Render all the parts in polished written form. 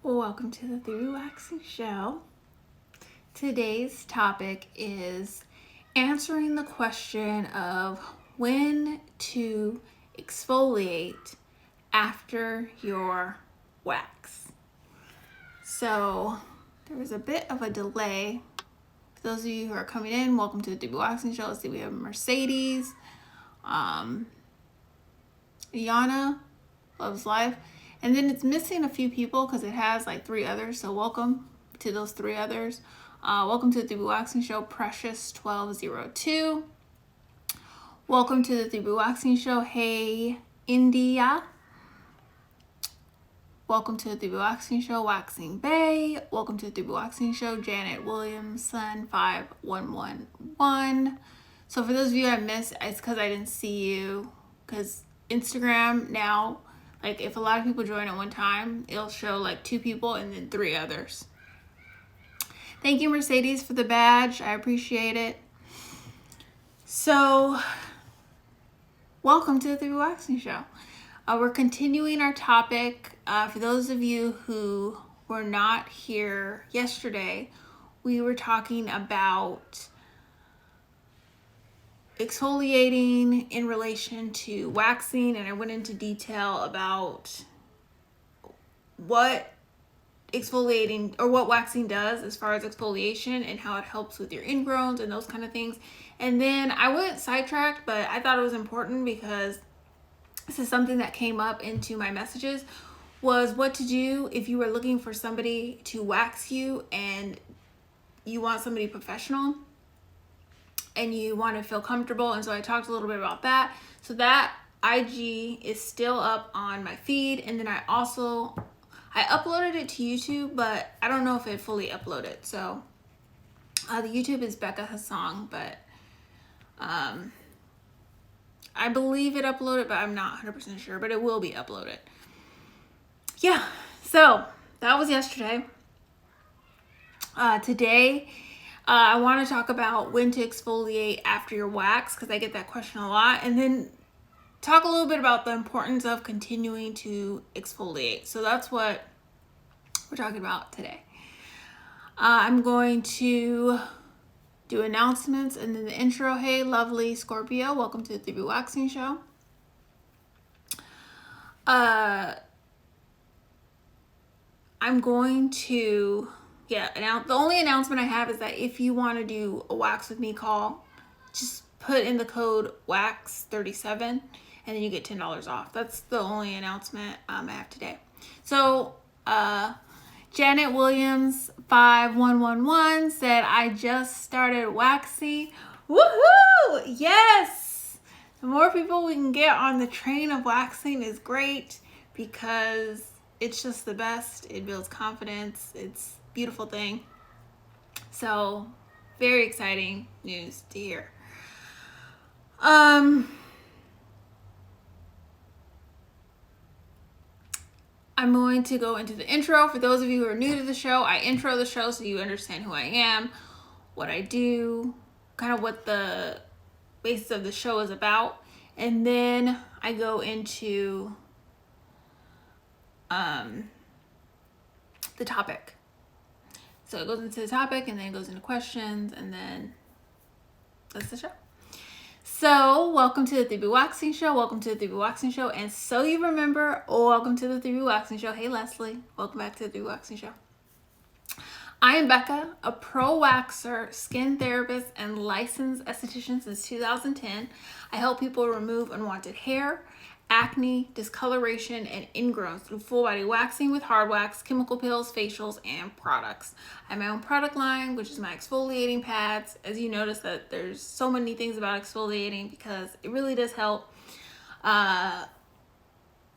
Welcome to the 3BWaxing show. Today's topic is answering the question of when to exfoliate after your wax. So there was a bit of a delay. For those of you who are coming in, welcome to the 3BWaxing show. Let's see, we have Mercedes, Iana, Loves Life. And then it's missing a few people because it has like 3 others. So welcome to those 3 others. Welcome to the 3BWaxing show, Precious 1202. Welcome to the 3BWaxing show, Hey India. Welcome to the 3BWaxing show, Waxing Bay. Welcome to the 3BWaxing show, Janet Williamson 5111. So for those of you I missed, it's because I didn't see you. Because Instagram now, like if a lot of people join at one time, it'll show like 2 people and then 3 others. Thank you, Mercedes, for the badge. I appreciate it. So, welcome to the 3BWaxing show. We're continuing our topic. For those of you who were not here yesterday, we were talking about exfoliating in relation to waxing, and I went into detail about what exfoliating or what waxing does as far as exfoliation and how it helps with your ingrowns and those kind of things. And then I went sidetracked, but I thought it was important because this is something that came up into my messages, was what to do if you were looking for somebody to wax you and you want somebody professional and you want to feel comfortable. And so I talked a little bit about that. So that IG is still up on my feed. And then I uploaded it to YouTube, but I don't know if it fully uploaded. So the YouTube is Becca Hassan, but I believe it uploaded, but I'm not 100% sure, but it will be uploaded. Yeah, so that was yesterday. Today, I want to talk about when to exfoliate after your wax, because I get that question a lot, and then talk a little bit about the importance of continuing to exfoliate. So that's what we're talking about today. I'm going to do announcements and then the intro. Hey, lovely Scorpio, welcome to the 3BWaxing show. I'm going to the only announcement I have is that if you want to do a wax with me call, just put in the code wax37 and then you get $10 off. That's the only announcement I have today. So Janet Williams 5111 said, I just started waxing. Woohoo! Yes! The more people we can get on the train of waxing is great, because it's just the best. It builds confidence. It's a beautiful thing. So, very exciting news to hear. I'm going to go into the intro. For those of you who are new to the show, I intro the show so you understand who I am, what I do, kind of what the basis of the show is about. And then I go into the topic. So it goes into the topic and then it goes into questions, and then that's the show. So welcome to the 3BWaxing show. Welcome to the 3BWaxing show. And so you remember, welcome to the 3BWaxing show. Hey, Leslie. Welcome back to the 3BWaxing show. I am Becca, a pro waxer, skin therapist, and licensed esthetician since 2010. I help people remove unwanted hair, acne, discoloration, and ingrowns through full body waxing with hard wax, chemical peels, facials, and products. I have my own product line, which is my exfoliating pads. As you notice that there's so many things about exfoliating because it really does help. I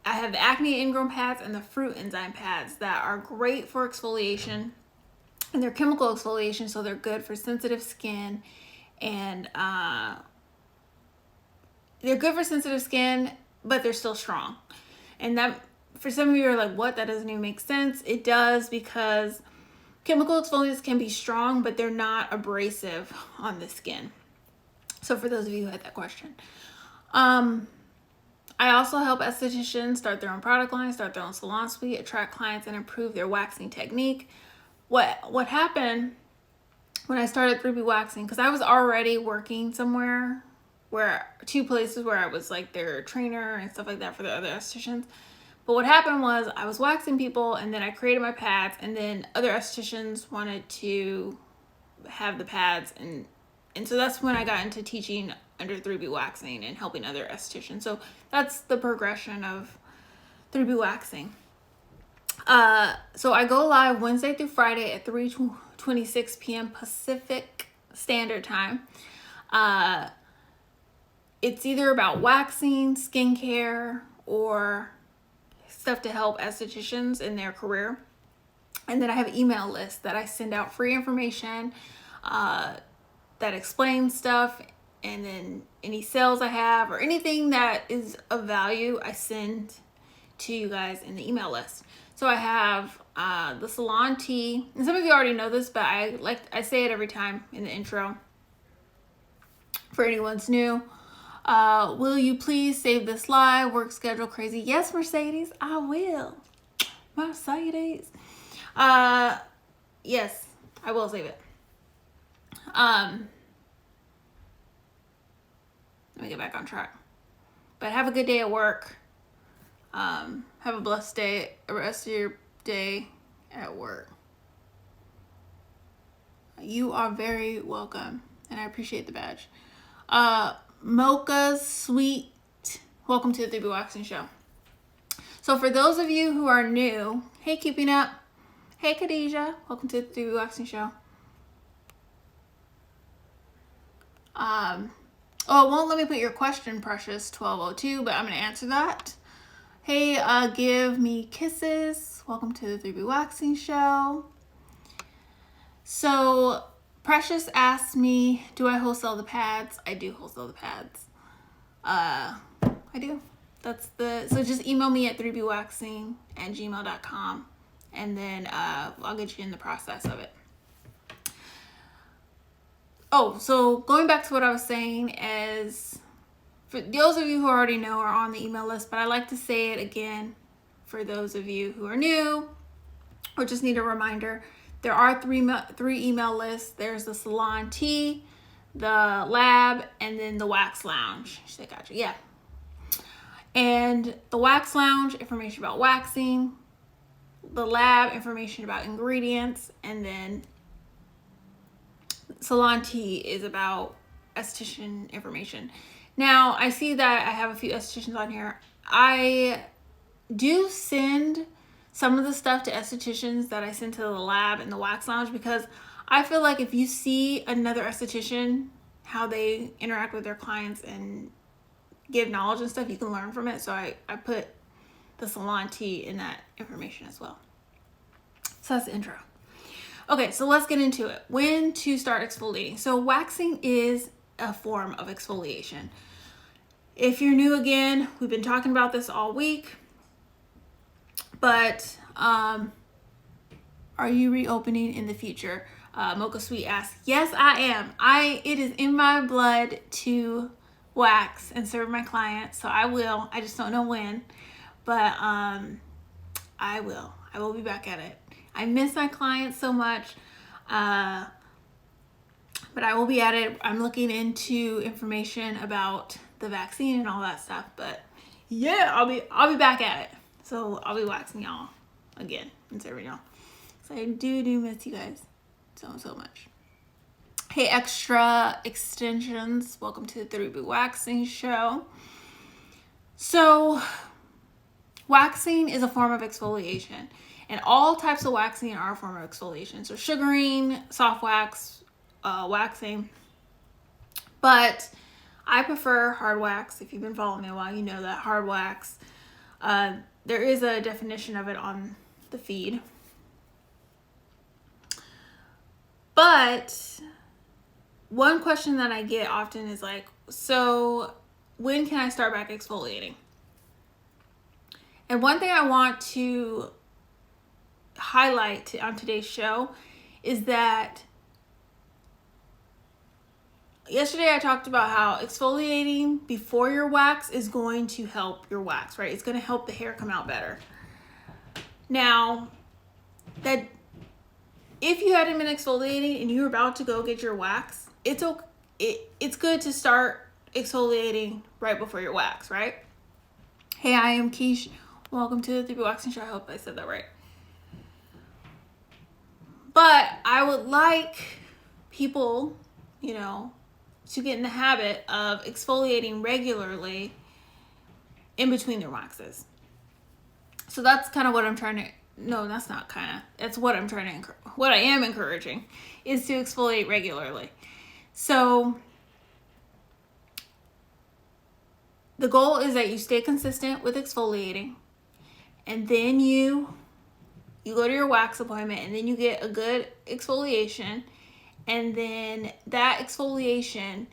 have the acne ingrown pads and the fruit enzyme pads that are great for exfoliation. And they're chemical exfoliation, so they're good for sensitive skin. And they're good for sensitive skin, but they're still strong. And that, for some of you are like, what? That doesn't even make sense. It does, because chemical exfoliants can be strong, but they're not abrasive on the skin. So for those of you who had that question. I also help estheticians start their own product line, start their own salon suite, attract clients, and improve their waxing technique. What happened when I started 3BWaxing, because I was already working somewhere where 2 places where I was like their trainer and stuff like that for the other estheticians. But what happened was I was waxing people, and then I created my pads, and then other estheticians wanted to have the pads, and so that's when I got into teaching under 3BWaxing and helping other estheticians. So that's the progression of 3BWaxing. So I go live Wednesday through Friday at 3:26 p.m. Pacific Standard Time. It's either about waxing, skincare, or stuff to help estheticians in their career. And then I have email lists that I send out free information that explains stuff, and then any sales I have or anything that is of value I send to you guys in the email list. So I have the salon tea, and some of you already know this, but I say it every time in the intro for anyone's new. Will you please save this live? Work schedule crazy. Yes, Mercedes, I will. Mercedes. Yes, I will save it. Let me get back on track. But have a good day at work. Have a blessed day, the rest of your day at work. You are very welcome, and I appreciate the badge. Mocha Sweet, welcome to the 3BWaxing Show. So for those of you who are new, hey, Keeping Up. Hey, Khadijah, welcome to the 3BWaxing Show. Oh, it won't let me put your question, Precious 1202, but I'm going to answer that. Hey, Give Me Kisses. Welcome to the 3BWaxing Show. So, Precious asked me, do I wholesale the pads? I do wholesale the pads. I do. So just email me at 3bwaxing@gmail.com, and then I'll get you in the process of it. Oh, so going back to what I was saying is, for those of you who already know are on the email list, but I like to say it again for those of you who are new or just need a reminder. There are three email lists. There's the salon tea, the lab, and then the wax lounge. She said, gotcha. Yeah. And the wax lounge, information about waxing, the lab, information about ingredients, and then salon tea is about esthetician information. Now, I see that I have a few estheticians on here. I do send some of the stuff to estheticians that I send to the lab and the wax lounge, because I feel like if you see another esthetician, how they interact with their clients and give knowledge and stuff, you can learn from it. So I put the salon tea in that information as well. So that's the intro. Okay, so let's get into it. When to start exfoliating. So waxing is a form of exfoliation. If you're new again, we've been talking about this all week, but are you reopening in the future? Mocha Sweet asks, yes, I am. It is in my blood to wax and serve my clients, so I will. I just don't know when, but I will be back at it. I miss my clients so much, but I will be at it. I'm looking into information about the vaccine and all that stuff, but yeah, I'll be back at it. So I'll be waxing y'all again and serving y'all. So I do miss you guys so much. Hey, Extra Extensions, welcome to the 3BWaxing Show. So waxing is a form of exfoliation, and all types of waxing are a form of exfoliation. So sugaring, soft wax, waxing, but I prefer hard wax. If you've been following me a while, you know that hard wax. There is a definition of it on the feed. But one question that I get often is like, so when can I start back exfoliating? And one thing I want to highlight on today's show is that yesterday I talked about how exfoliating before your wax is going to help your wax, right? It's going to help the hair come out better. Now, that if you hadn't been exfoliating and you're about to go get your wax, it's okay. It's good to start exfoliating right before your wax, right? Hey, I am Keish. Welcome to the 3BWaxing show. I hope I said that right. But I would like people, to get in the habit of exfoliating regularly in between their waxes. So that's kind of what I'm trying to, no, that's not kind of, that's what I'm trying to, what I am encouraging is to exfoliate regularly. So the goal is that you stay consistent with exfoliating, and then you go to your wax appointment, and then you get a good exfoliation, and then that exfoliation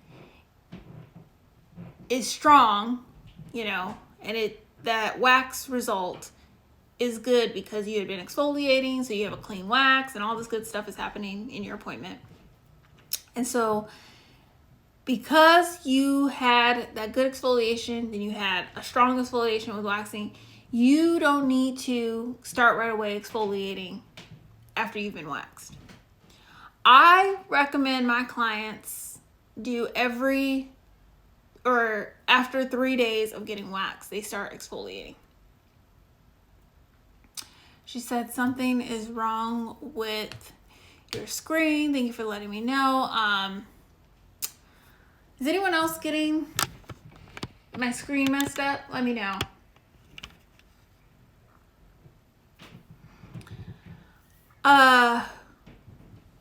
is strong, and that wax result is good because you had been exfoliating, so you have a clean wax, and all this good stuff is happening in your appointment. And so because you had that good exfoliation, then you had a strong exfoliation with waxing, you don't need to start right away exfoliating after you've been waxed. I recommend my clients do after 3 days of getting waxed, they start exfoliating. She said something is wrong with your screen. Thank you for letting me know. Is anyone else getting my screen messed up? Let me know.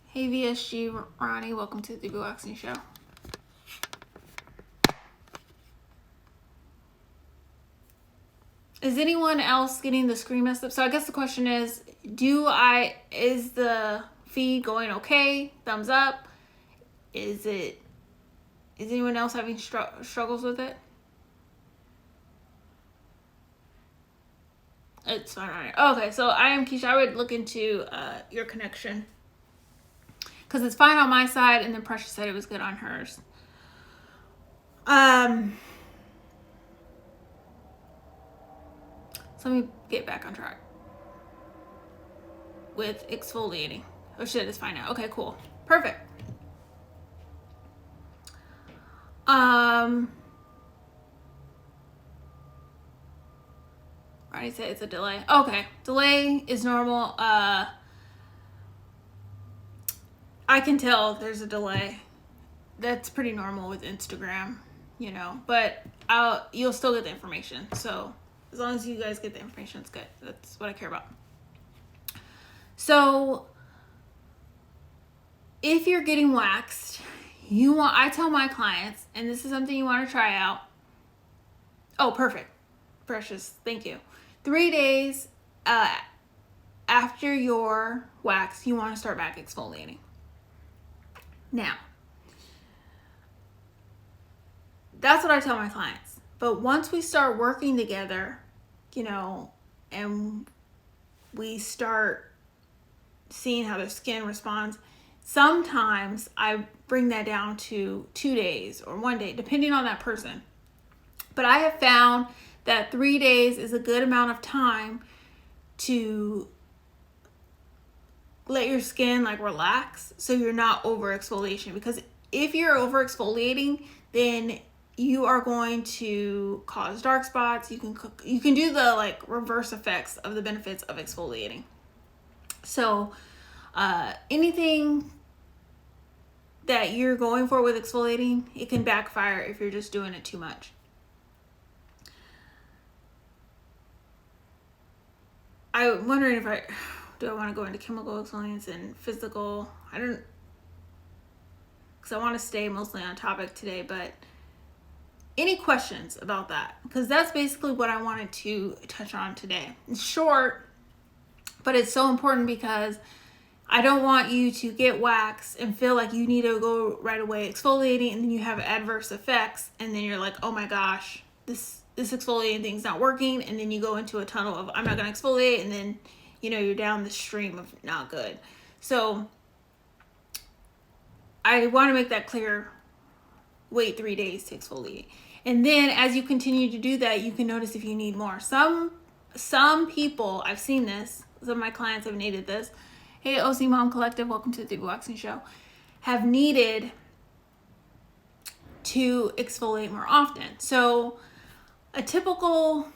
Hey VSG Ronnie, welcome to the 3BWaxing show. Is anyone else getting the screen messed up? So I guess the question is, is the feed going okay? Thumbs up. Is anyone else having struggles with it? It's fine. All right. Okay, so I am Keisha. I would look into your connection, because it's fine on my side, and then Precious said it was good on hers. So let me get back on track with exfoliating. Oh shit, it's fine now. Okay, cool. Perfect. Ronnie said it's a delay. Okay, delay is normal. I can tell there's a delay. That's pretty normal with Instagram, but you'll still get the information. So as long as you guys get the information, it's good. That's what I care about. So if you're getting waxed, I tell my clients, and this is something you want to try out. Oh, perfect. Precious, thank you. 3 days after your wax, you want to start back exfoliating. Now, that's what I tell my clients. But once we start working together, and we start seeing how their skin responds, sometimes I bring that down to 2 days or 1 day, depending on that person. But I have found that 3 days is a good amount of time to let your skin relax, so you're not over exfoliation. Because if you're over exfoliating, then you are going to cause dark spots. You can do the reverse effects of the benefits of exfoliating. So anything that you're going for with exfoliating, it can backfire if you're just doing it too much. I'm wondering if I want to go into chemical exfoliants and physical. Because I want to stay mostly on topic today, but any questions about that? Because that's basically what I wanted to touch on today. It's short, but it's so important, because I don't want you to get waxed and feel like you need to go right away exfoliating, and then you have adverse effects, and then you're like, oh my gosh, this exfoliating thing's not working, and then you go into a tunnel of I'm not going to exfoliate, and then you're down the stream of not good. So I want to make that clear wait 3 days to exfoliate. And then as you continue to do that, you can notice if you need more. Some people, I've seen this, some of my clients have needed this. Hey, OC Mom Collective, welcome to the 3BWaxing show. Have needed to exfoliate more often. So a typical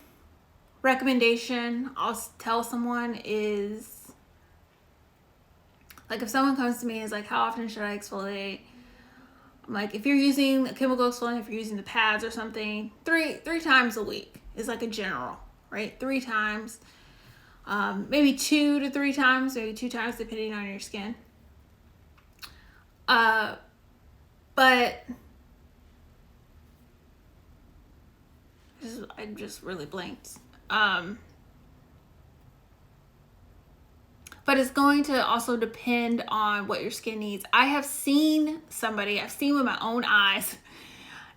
recommendation I'll tell someone is, like, if someone comes to me and is like, how often should I exfoliate? I'm like, if you're using a chemical exfoliant, if you're using the pads or something, three times a week is like a general, right? 3 times, maybe 2 to 3 times, maybe 2 times depending on your skin. But I just really blanked. But it's going to also depend on what your skin needs. I've seen with my own eyes,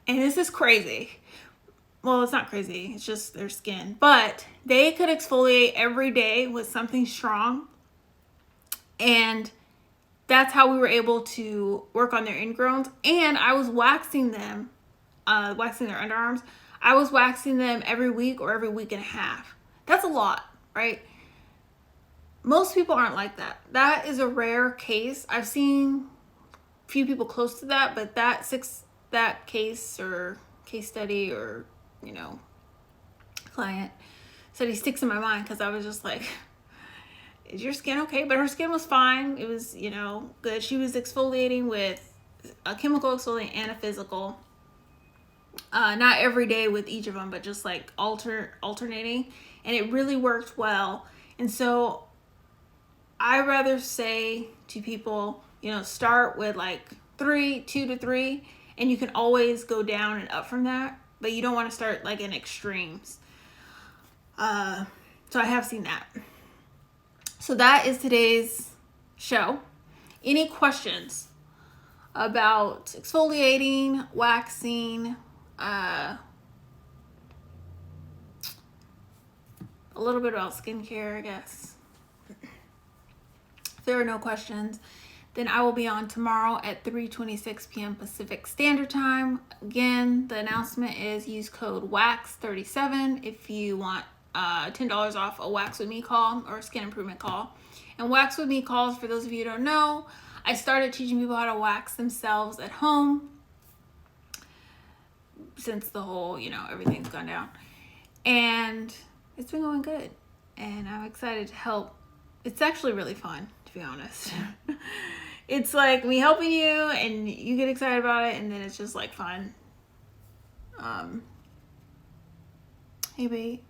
and this is crazy. Well, it's not crazy, it's just their skin. But they could exfoliate every day with something strong, and that's how we were able to work on their ingrowns. And I was waxing them, waxing their underarms. I was waxing them every week or every week and a half. That's a lot, right? Most people aren't like that. That is a rare case. I've seen a few people close to that, but that case or case study or, client study sticks in my mind because I was just like, is your skin okay? But her skin was fine. It was, good. She was exfoliating with a chemical exfoliant and a physical. Not every day with each of them, but just like alternating. And it really worked well. And so I rather say to people, start with like 2 to 3, and you can always go down and up from that, but you don't want to start like in extremes. So I have seen that. So that is today's show. Any questions about exfoliating, waxing, a little bit about skincare, I guess? If there are no questions, then I will be on tomorrow at 3:26 p.m. Pacific Standard Time. Again, the announcement is use code WAX37 if you want $10 off a Wax With Me call or a skin improvement call. And Wax With Me calls, for those of you who don't know, I started teaching people how to wax themselves at home since the whole, everything's gone down. And it's been going good. And I'm excited to help. It's actually really fun, to be honest. It's like me helping you and you get excited about it, and then it's just like fun. Hey babe,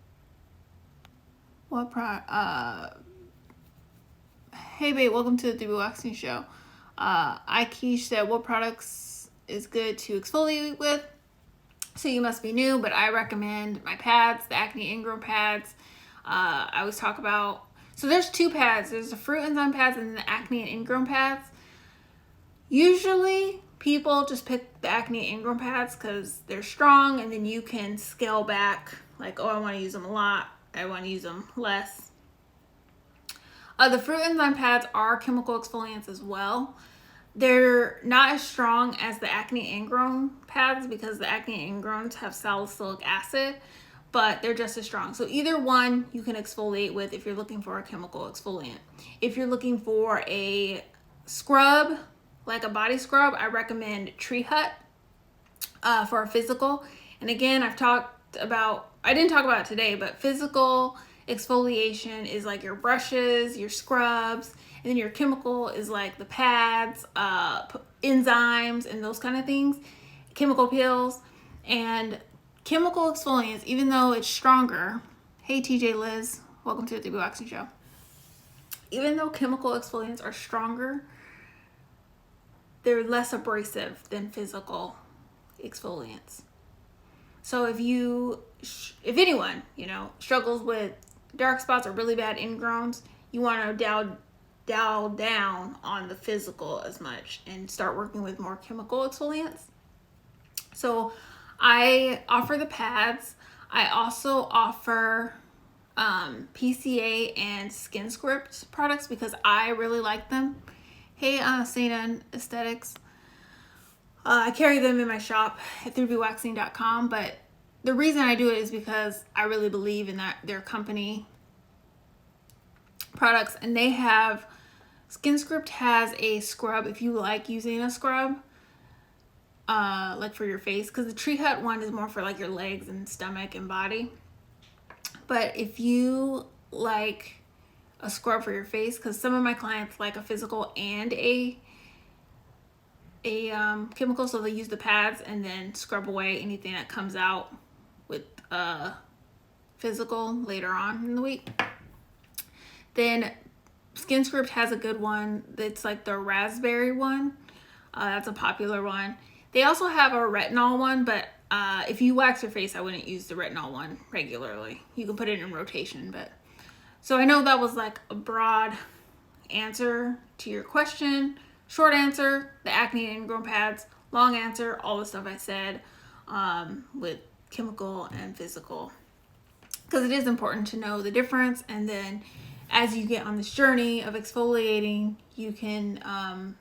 hey babe, welcome to the 3BWaxing show. Keish said, what products is good to exfoliate with? So you must be new, but I recommend my pads, the acne ingrown pads. I always talk about, so there's 2 pads. There's the fruit enzyme pads and the acne and ingrown pads. Usually people just pick the acne ingrown pads because they're strong, and then you can scale back, like, I want to use them a lot, I want to use them less. The fruit enzyme pads are chemical exfoliants as well. They're not as strong as the acne ingrown pads because the acne ingrowns have salicylic acid, but they're just as strong. So either one you can exfoliate with if you're looking for a chemical exfoliant. If you're looking for a scrub, like a body scrub, I recommend Tree Hut for a physical. And again, I didn't talk about it today, but physical exfoliation is like your brushes, your scrubs, and then your chemical is like the pads, enzymes, and those kind of things, chemical peels. And chemical exfoliants, even though it's stronger, hey TJ Liz, welcome to the 3BWaxing show. Even though chemical exfoliants are stronger, they're less abrasive than physical exfoliants. So if anyone, struggles with dark spots or really bad ingrowns, you want to dial down on the physical as much and start working with more chemical exfoliants. So I offer the pads. I also offer PCA and Skin Script products because I really like them. Hey, Satan Aesthetics. I carry them in my shop at 3BWaxing.com, but the reason I do it is because I really believe in their company products, and they have SkinScript has a scrub if you like using a scrub, like for your face, because the Tree Hut one is more for like your legs and stomach and body. But if you like a scrub for your face, because some of my clients like a physical and a chemical, so they use the pads and then scrub away anything that comes out with physical later on in the week. Then SkinScript has a good one that's like the raspberry one. That's a popular one. They also have a retinol one, but if you wax your face, I wouldn't use the retinol one regularly. You can put it in rotation, but so I know that was like a broad answer to your question. Short answer, the acne and ingrown pads. Long answer, all the stuff I said with chemical and physical. Because it is important to know the difference, and then as you get on this journey of exfoliating, you can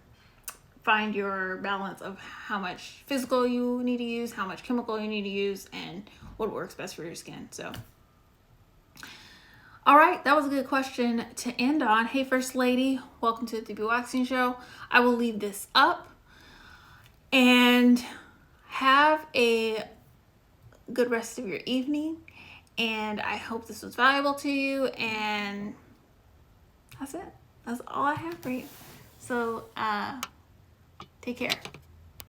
find your balance of how much physical you need to use, how much chemical you need to use, and what works best for your skin. So, all right, that was a good question to end on. Hey, First Lady, welcome to the 3BWaxing Show. I will leave this up, and have a good rest of your evening. And I hope this was valuable to you. And that's it. That's all I have for you. So, take care.